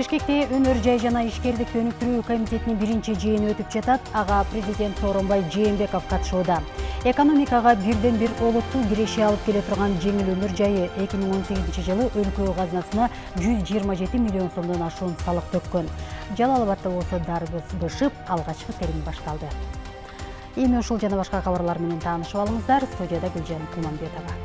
Бишкекте өнөр жай жана ишкердикти өнүктүрүү комитетинин биринчи жыйыны өтүп жатат. Ага президент Сооронбай Жээнбеков катышууда. Экономикага бирден бир олуттуу киреше алып келе турган жеңил өнөр жайы 2018-жылы өлкө казынасына 127 миллион сомдон ашуун салык төккөн. Жалал Абадда болсо дарбыз бышып, алгачкы терим башталды. Эми ушул жана башка кабарлар менен таанышып алыңыздар. Студияда Гүлжан Кулманбетова.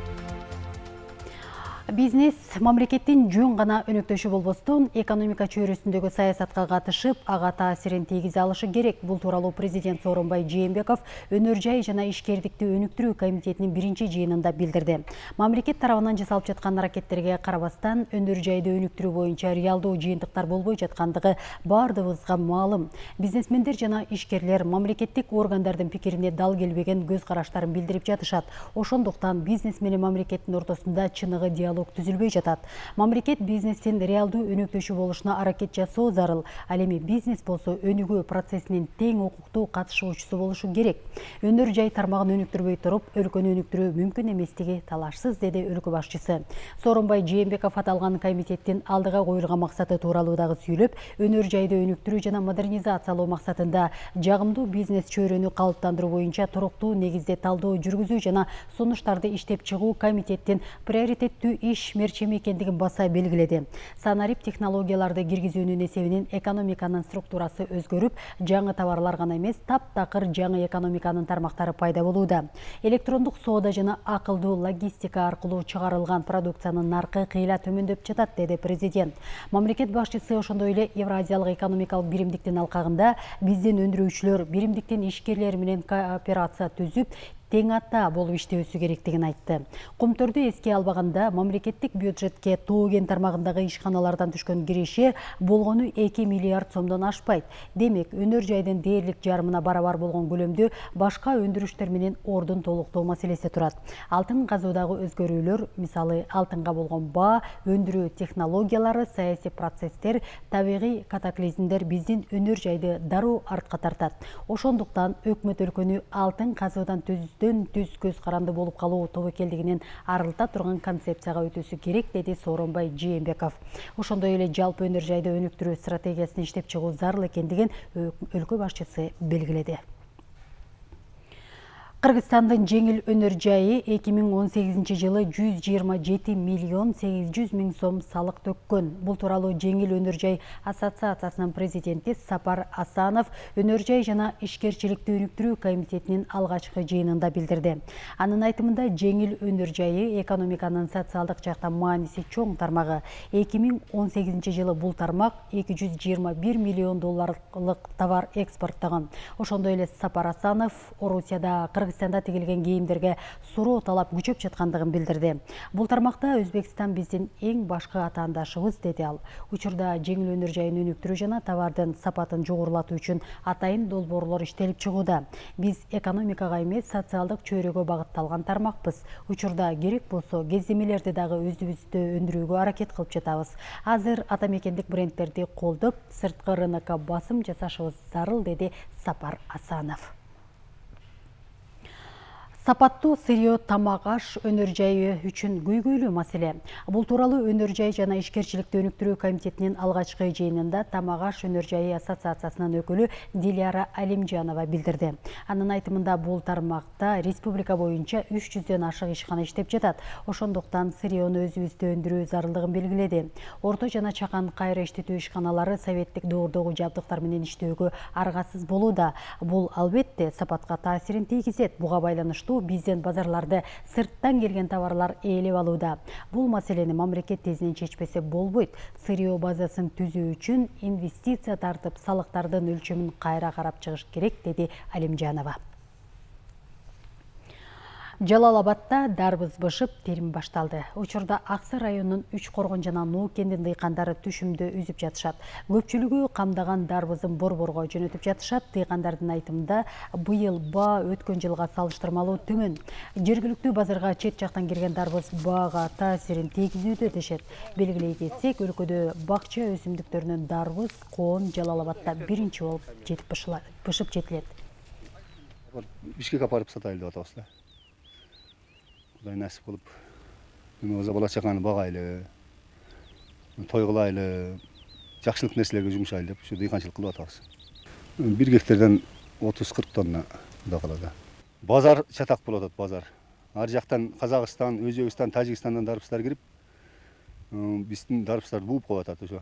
Бизнес мамлекеттин жөн гана өнөктөшү болбостон, экономика чөйрөсүндөгү саясатка катышып, ага таасирин тийгизе алышы керек. Бул тууралуу президент Сооронбай Жээнбеков өнөр жай жана ишкердикти өнүктүрүү комитетинин биринчи жыйынында билдирди. Мамлекет тарабынан жасалып жаткан аракеттерге карабастан, өнөр жайды өнүктүрүү боюнча реалдуу жыйынтыктар болбой жаткандыгы бардыгыбызга маалым. Бизнесмендер жана ишкерлер мамлекеттик органдардын пикирине дал келбеген көз караштарын билдирип жатышат. Ошондуктан бизнес менен мамлекеттин ортосунда чыныгы диалог түзүлбөй жатат. Мамлекет бизнестин реалдуу өнөктөшү болушуна аракет жасоо зарыл. Ал эми бизнес болсо өнүгүү процессинин тең укуктуу катышуучусу болушу керек. Өнөр жай тармагын өнүктүрбөй туруп, өлкөнү өнүктүрүү мүмкүн эместиги талашсыз, деди өлкө башчысы. Сооронбай Жээнбеков аталган комитеттин алдыга коюлган максаты тууралуу дагы сүйлөп, өнөр жайды өнүктүрүү жана модернизациялоо максатында жагымдуу бизнес чөйрөнү калыптандыруу боюнча туруктуу негизде талдоо жүргүзүү жана сунуштарды иштеп чыгуу комитеттин приоритеттүү иш мерчеми экендигин баса белгиледи. Санарип технологияларды киргизүүнүн эсебинен экономиканын структурасы өзгөрүп, жаңы товарлар гана эмес, таптакыр жаңы экономиканын тармактары пайда болууда. Электрондук соода жана акылдуу логистика аркылуу чыгарылган продукциянын наркы кыйла төмөндөп жатат, деди президент. Мамлекет башчысы ошондой эле Евразиялык экономикалык биримдиктин алкагында биздин өндүрүүчүлөр биримдиктин ишкерлери менен кооперация түзүп, тең ата болуп иштөөсү керектигин айтты. Комторду эске албаганда, мамлекеттик бюджетке тоо кен тармагындагы ишканалардан түшкөн киреше болгону 2 миллиард сомдон ашпайт. Демек, өнөр жайдын дээрлик жарымына барабар болгон көлөмдө башка өндүрүштөр менен ордун толуктоо маселеси турат. Алтын казуудагы өзгөрүүлөр, мисалы алтынга болгон баа, өндүрүү технологиялары, саясий процесстер, табигый катаклизмдер биздин өнөр жайды дароо артка тартат. Ошондуктан өкмөт өлкөнү алтын казуудан түз көз каранды болуп калуу тобокелдигинен арылта турган концепцияга өтүүсү керек, деди Сооронбай Жээнбеков. Ошондой эле жалпы өнөр жайды өнүктүрүү стратегиясын иштеп чыгуу зарыл экендигин өлкө башчысы белгиледи. Кыргызстандын жеңил өнөр жайы 2018-жылы 127 миллион 800 миң сом салык төккөн. Бул тууралуу жеңил өнөр жай ассоциациясынын президенти Сапар Асанов өнөр жай жана ишкерчиликти өнүктүрүү комитетинин алгачкы жыйынында билдирди. Анын айтымында, жеңил өнөр жайы экономиканын социалдык жактан мааниси чоң тармагы. 2018-жылы бул тармак 221 миллион долларлык товар экспорттогон. Ошондой эле Сапар Асанов Орусияда Кыргызстанда тигилген кийимдерге суроо талап күчөп жаткандыгын билдирди. Бул тармакта Өзбекстан биздин эң башкы атаандашыбыз, деди ал. Учурда жеңил өнөр жайын өнүктүрүү жана товардын сапатын жогорулатуу үчүн атайын долбоорлор иштелип чыгууда. Биз экономикага эмес, социалдык чөйрөгө багытталган тармакпыз. Учурда керек болсо кездемелерди дагы өзүбүздө өндүрүүгө аракет кылып жатабыз. Азыр ата мекендик брендтерди колдоп, сырткы рынокко басым жасашыбыз зарыл, деди Сапар Асанов. Сапаттуу сырьё тамак аш өнөр жайы үчүн көйгөйлүү маселе. Бул тууралуу өнөр жай жана ишкерчиликти өнүктүрүү комитетинин алгачкы жыйынында тамак аш өнөр жайы ассоциациясынын өкүлү Диляра Алимжанова билдирди. Анын айтымында, бул тармакта республика боюнча 300дөн ашык ишкана иштеп жатат. Ошондуктан сырьёну өзүбүздө өндүрүү зарылдыгын белгиледи. Орто жана чакан кайра иштетүү ишканалары советтик доордогу жабдыктар менен иштөөгө аргасыз болууда. Бул албетте сапатка таасирин тийгизет. Буга байланыштуу бизден базарларды сырттан келген товарлар ээлеп алууда. Бул маселени мамлекет тезинен чечпесе болбойт. Сырьё базасын түзүү үчүн инвестиция тартып, салыктардын өлчөмүн кайра карап чыгыш керек, деди Алимжанова. Жалал Абадда дарбыз бышып, терим башталды. Учурда Аксы районунун Үч Коргон жана Ноо кентинин дыйкандары түшүмдө үзүп жатышат. Көпчүлүгү камдаган дарбызын борборго жөнөтүп жатышат. Дыйкандардын айтымында, быйыл баа өткөн жылга салыштырмалуу төмөн. Жергиликтүү базарга чет жактан кирген дарбыз баага таасирин тийгизүүдө дешет. Белгилей кетсек, өлкөдө бакча өсүмдүктөрүнөн дарбыз, коон Жалал Абадда биринчи болуп бышып жетилет. Бишкекке апарып сатайлы деп атабыз да. Құдай нәсіп болып, бала чақаны бағайлы, той қылайлы, жакшылык нерселерге жумшайлы деп ушу дыйканчылык кылып атабыз. 1 гектардан 30-40 тонна да калат. Базар чатак болуп атат, базар. Ар жактан Казакстан, Өзбекстан, Тажикстандан дарбыздар кирип, биздин дарбыздарды бууп коюп атат ошо.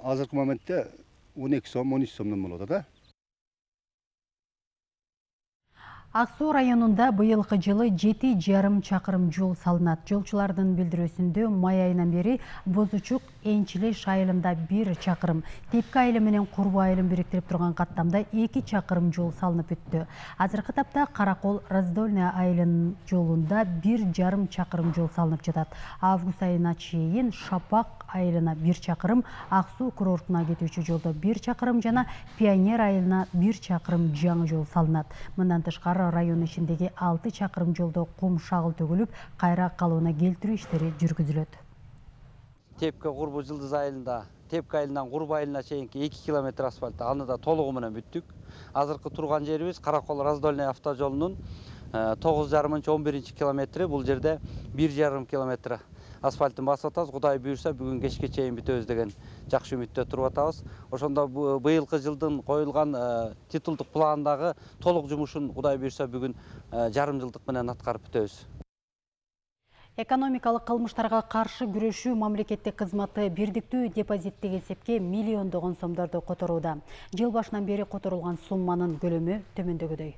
Азыркы моментте 12 сом, 13 сомдон болуп атат. Ак Суу районунда быйылкы жылы 7,5 чакырым жол салынат. Жолчулардын билдирүүсүндө май айынан бери Бозучук Энчиле шайылында 1 чакырым, Тепки айылы менен Курбу айылын бириктирип турган каттамда 2 чакырым жол салынып бүттү. Азыркы тапта Каракол Раздольная айылынын жолунда 1,5 чакырым жол салынып жатат. Август айына чейин Шапак айылына 1 чакырым, Ак Суу курортуна кетүүчү жолдо 1 чакырым жана Пионер айылына 1 чакырым жаңы жол салынат. Мындан тышкары район ичиндеги 6 чакырым жолдо кум шагыл төгүлүп, кайра калыбына келтирүү иштери жүргүзүлөт. Тепки Курбу Жылдыз айылында, Тепки айылынан Курбу айылына чейинки 2 километр асфальт, аны да толугу менен бүттүк. Азыркы турган жерибиз Каракол Раздольная автожолунун 9,5-11 километри. Бул жерде 1,5 километр асфальтын басып атабыз. Кудай буйрса бүгүн кечке чейин бүтөбүз деген жакшы үмүттө туруп атабыз. Ошондо быйылкы жылдын коюлган титулдук пландагы толук жумушун Кудай буйрса бүгүн жарым жылдык менен аткарып бүтөбүз. Экономикалык кылмыштарга каршы күрөшүү мамлекеттик кызматы бирдиктүү депозиттик эсепке миллиондогон сомдорду которууда. Жыл башынан бери которулган сумманын көлөмү төмөндөгүдөй.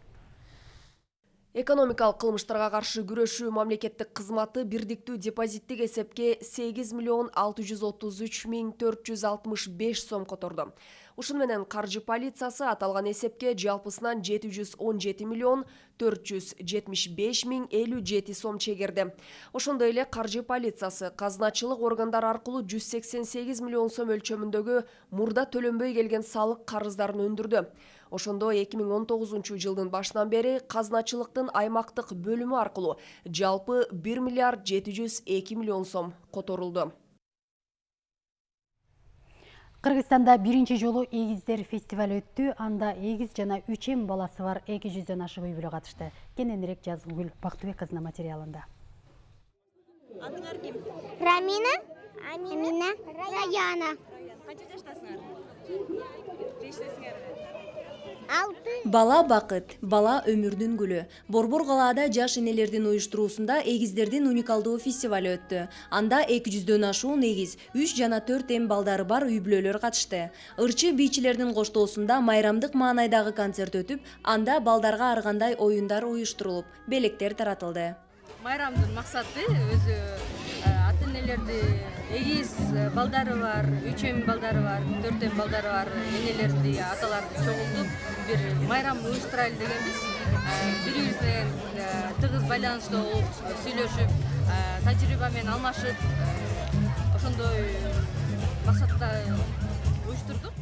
Экономикалык кылмыштарга каршы күрөшүү мамлекеттик кызматы бирдиктүү депозиттик эсепке 8,633,465 сом которду. Ушун менен каржы полициясы аталган эсепке жалпысынан 717,475,057 сом чегерди. Ошондой эле каржы полициясы казначылык органдар аркылуу 188 миллион сом өлчөмүндөгү мурда төлөнбөй келген салык карыздарын өндүрдү. Ошондо 2019 жылдын башынан бери казначылыктын аймактык бөлүмү аркылуу жалпы 1 миллиард 702 миллион сом которулду. Кыргызстанда биринчи жолу эгиздер фестивалы өттү. Анда эгиз жана 3 эм баласы бар 200дөн ашык үй-бүлө катышты. Кененирээк Жазгүл Бактыбек кызынын материалында. Атыңар ким? Рамина, Амина, Раяна. Канча жаштасыңар? 5тесиңер. Бала бакыт, бала өмүрдүн гүлү. Борбор калаада жаш энелердин уюштуруусунда эгиздердин уникалдуу фестивалы өттү. Анда 200дөн ашуун эгиз, 3 жана 4 эм балдары бар үй-бүлөлөр катышты. Ырчы бийчилердин коштоосунда майрамдык маанайдагы концерт өтүп, анда балдарга ар кандай оюндар уюштурулуп, белектер таратылды. Майрамдын максаты өзү ата-энелерди эгиз балдары бар, 3 эм балдары бар, 4 эм балдары бар энелерди, аталарды чогултуп, бир майрам уюштурайлы дегенбиз. Бири-бириз менен тыгыз байланышта болуп, сүйлөшүп, тажрыйба менен алмашып, ошондой максатта уюштурдук.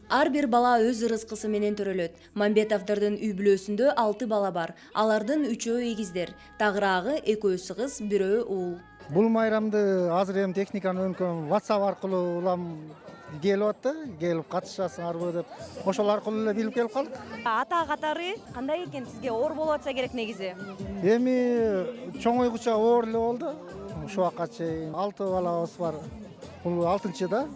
Ар бир бала өз ырыскысы менен төрөлөт. Мамбетовдордун үй-бүлөсүндө 6 бала бар. Алардын 3-өө эгиздер. Тагыраагы 2-өөсү кыз, 1-өө уул. Бул майрамды азыр эми техниканын өнкөн WhatsApp аркылуу улам келип атты, келип катышасыңарбы деп. Ошол аркылуу эле билип келип калдык. Ата катары кандай экен, сизге оор болуп атса керек негизи? Эми чоңойгуча оор эле болду. Ушул убакка чейин 6 балабыз бар. Бул 6-да.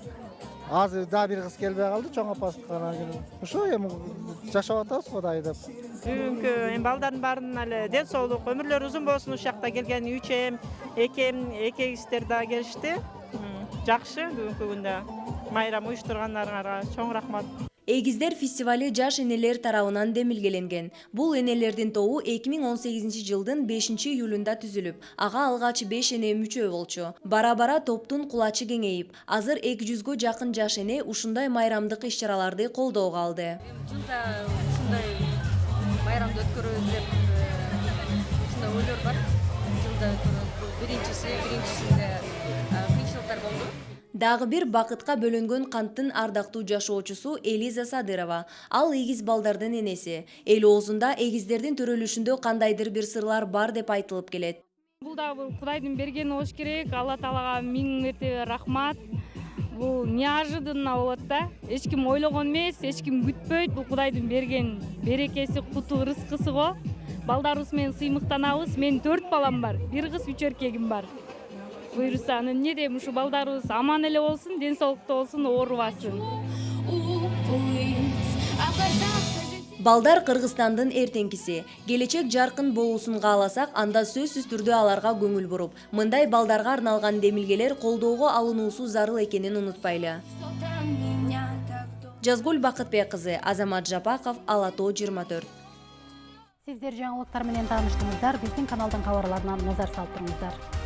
Азыр да бир кыз келбей калды, чоң апасына. Ошо эми жашап атабыз Кудай деп. Бүгүнкү эми балдардын баарынын эле ден соолук, өмүрлөрү узун болсун. Ушул жакта келген 3 эм, 2 эм, 2 эгиздер да келишти. Жакшы бүгүнкү күндө майрам уюштургандарыңарга чоң рахмат. Эгиздер фестивали жаш энелер тарабынан демилгеленген. Бул энелердин тобу 2018 жылдын 5-июлунда түзүлүп, ага алгач 5 эне мүчө болчу. Бара-бара топтун кулачы кеңейип, азыр 200гө жакын жаш эне ушундай майрамдык иш-чараларды колдоого алды. Жылда ушундай майрамды өткөрөбүз деп ушундай ойлор бар. Жылда биринчисинде кыйынчылыктар болду. Дагы бир бакытка бөлөнгөн канттын ардактуу жашоочусу Элиза Садырова. Ал эгиз балдардын энеси. Эл оозунда эгиздердин төрөлүшүндө кандайдыр бир сырлар бар деп айтылып келет. Бул да Кудайдын бергени болуш керек. Алла Таалага миң мертебе рахмат. Бул неожиданно болот да. Эч ким ойлогон эмес, эч ким күтпөйт. Бул Кудайдын берген берекеси, куту, рызкысы го. Балдарыбыз менен сыймыктанабыз. Менин 4 балам бар. 1 кыз, 3 эркегим бар. буюрса анан эмне дейм, ушу балдарыбыз аман эле болсун, ден соолукта болсун, оорубасын. Балдар Кыргызстандын эртеңкиси. Келечек жаркын болуусун кааласак, анда сөзсүз түрдө аларга көңүл буруп, мындай балдарга арналган демилгелер колдоого алынуусу зарыл экенин унутпайлы. Жазгүл Бакытбек кызы, Азамат Жапаков, Ала Тоо 24. Сиздер жаңылыктар менен тааныштыңыздар. Биздин каналдын кабарларына назар салып туруңуздар.